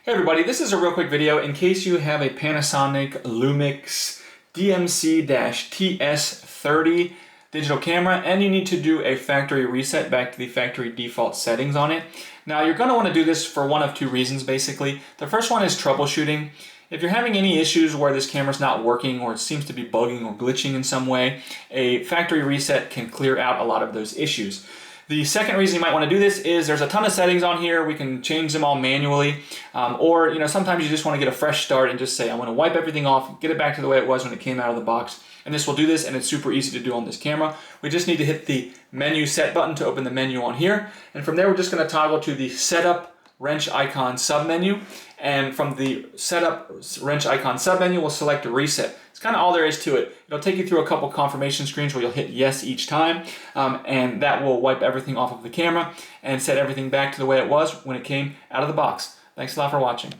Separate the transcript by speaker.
Speaker 1: Hey everybody, this is a real quick video in case you have a Panasonic Lumix DMC-TS30 digital camera and you need to do a factory reset back to the factory default settings on it. Now you're going to want to do this for one of two reasons basically. The first one is troubleshooting. If you're having any issues where this camera's not working or it seems to be bugging or glitching in some way, a factory reset can clear out a lot of those issues. The second reason you might want to do this is there's a ton of settings on here. We can change them all manually, or sometimes you just want to get a fresh start and just say I want to wipe everything off, get it back to the way it was when it came out of the box. And this will do this, and it's super easy to do on this camera. We just need to hit the menu set button to open the menu on here, and from there we're just going to toggle to the setup wrench icon submenu, and from the setup wrench icon submenu we'll select a reset. It's kind of all there is to it. It'll take you through a couple confirmation screens where you'll hit yes each time, and that will wipe everything off of the camera and set everything back to the way it was when it came out of the box. Thanks a lot for watching.